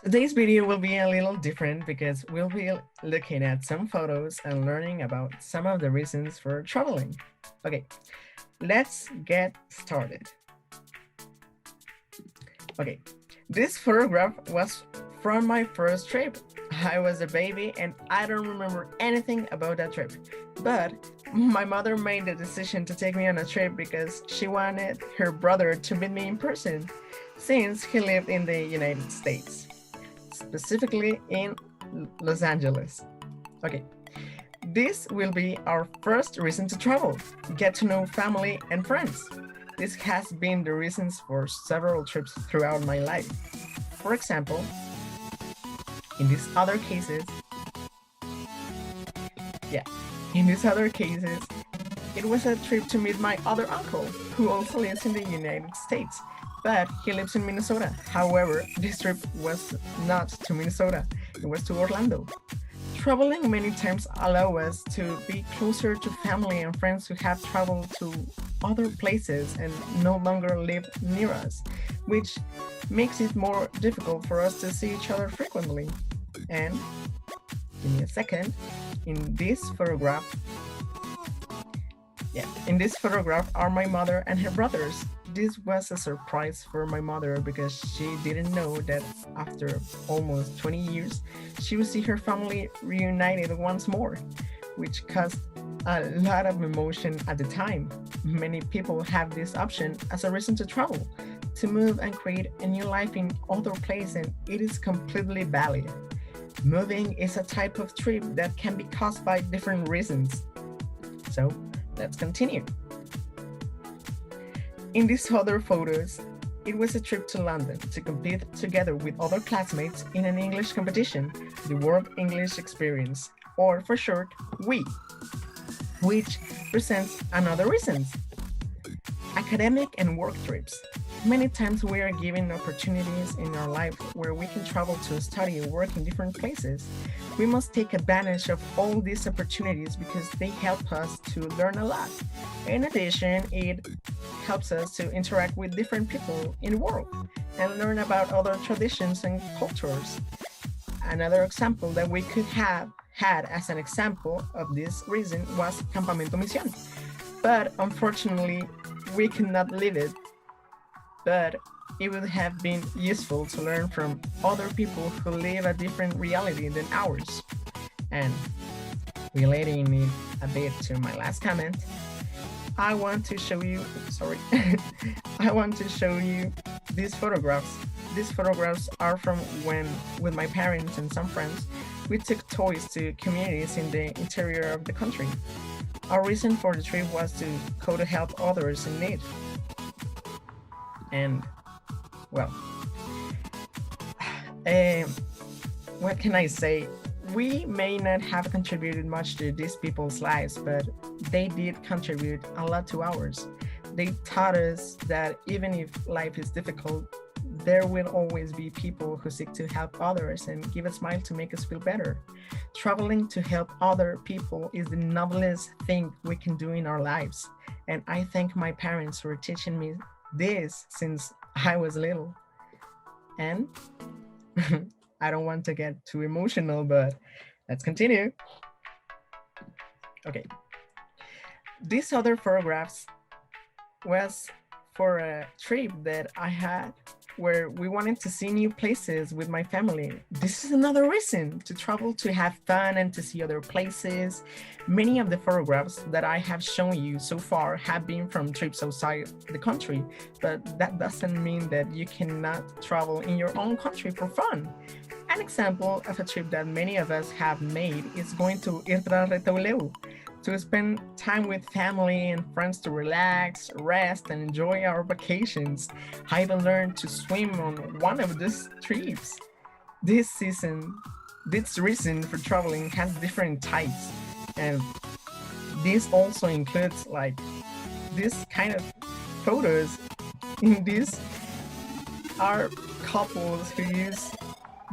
Today's video will be a little different because we'll be looking at some photos and learning about some of the reasons for traveling. Okay, let's get started. Okay, this photograph was from my first trip. I was a baby and I don't remember anything about that trip. But my mother made the decision to take me on a trip because she wanted her brother to meet me in person since he lived in the United States, specifically in Los Angeles. Okay, this will be our first reason to travel, get to know family and friends. This has been the reasons for several trips throughout my life. For example, in these other cases, yeah, in these other cases, it was a trip to meet my other uncle, who also lives in the United States, but he lives in Minnesota. However, this trip was not to Minnesota, it was to Orlando. Traveling many times allow us to be closer to family and friends who have traveled to other places and no longer live near us, which makes it more difficult for us to see each other frequently. And give me a second. In this photograph, in this photograph are my mother and her brothers. This was a surprise for my mother because she didn't know that after almost 20 years, she would see her family reunited once more, which caused a lot of emotion at the time. Many people have this option as a reason to travel, to move and create a new life in other place, and it is completely valid. Moving is a type of trip that can be caused by different reasons. So let's continue. In these other photos, it was a trip to London to compete together with other classmates in an English competition, the World English Experience, or for short, WE, which presents another reasons. Academic and work trips. Many times we are given opportunities in our life where we can travel to study or work in different places. We must take advantage of all these opportunities because they help us to learn a lot. In addition, it helps us to interact with different people in the world and learn about other traditions and cultures. Another example that we could have had as an example of this reason was Campamento Misión. But unfortunately, we could not live it, but it would have been useful to learn from other people who live a different reality than ours. And relating it a bit to my last comment, I want to show you, I want to show you these photographs. These photographs are from when, with my parents and some friends, we took toys to communities in the interior of the country. Our reason for the trip was to go to help others in need. And, well, what can I say? We may not have contributed much to these people's lives, but they did contribute a lot to ours. They taught us that even if life is difficult, there will always be people who seek to help others and give a smile to make us feel better. Traveling to help other people is the noblest thing we can do in our lives. And I thank my parents for teaching me this since I was little. And I don't want to get too emotional, but let's continue. Okay. These other photographs was for a trip that I had where we wanted to see new places with my family. This is another reason to travel, to have fun and to see other places. Many of the photographs that I have shown you so far have been from trips outside the country, but that doesn't mean that you cannot travel in your own country for fun. An example of a trip that many of us have made is going to Irtra Retauleu, to spend time with family and friends, to relax, rest, and enjoy our vacations. I even learned to swim on one of these trips. This reason for traveling has different types, and this also includes like this kind of photos. In this are couples who use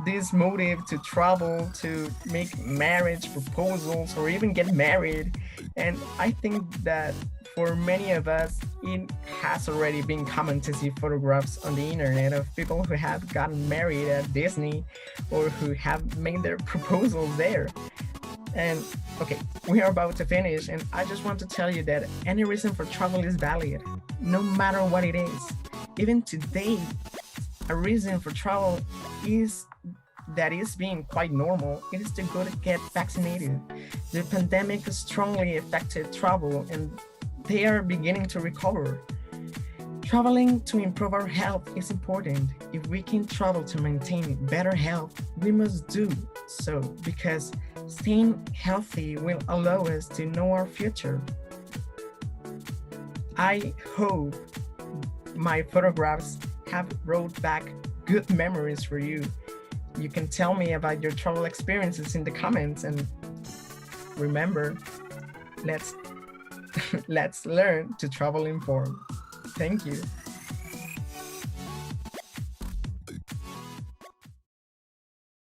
this motive to travel, to make marriage proposals or even get married. And I think that for many of us, it has already been common to see photographs on the internet of people who have gotten married at Disney or who have made their proposals there. And okay, we are about to finish, and I just want to tell you that any reason for travel is valid, no matter what it is. Even today, a reason for travel is that is being quite normal. It is to go to get vaccinated. The pandemic strongly affected travel, and they are beginning to recover. Traveling to improve our health is important. If we can travel to maintain better health, we must do so because staying healthy will allow us to know our future. I hope my photographs have brought back good memories for you. You can tell me about your travel experiences in the comments, and remember, let's let's learn to travel informed. Thank you.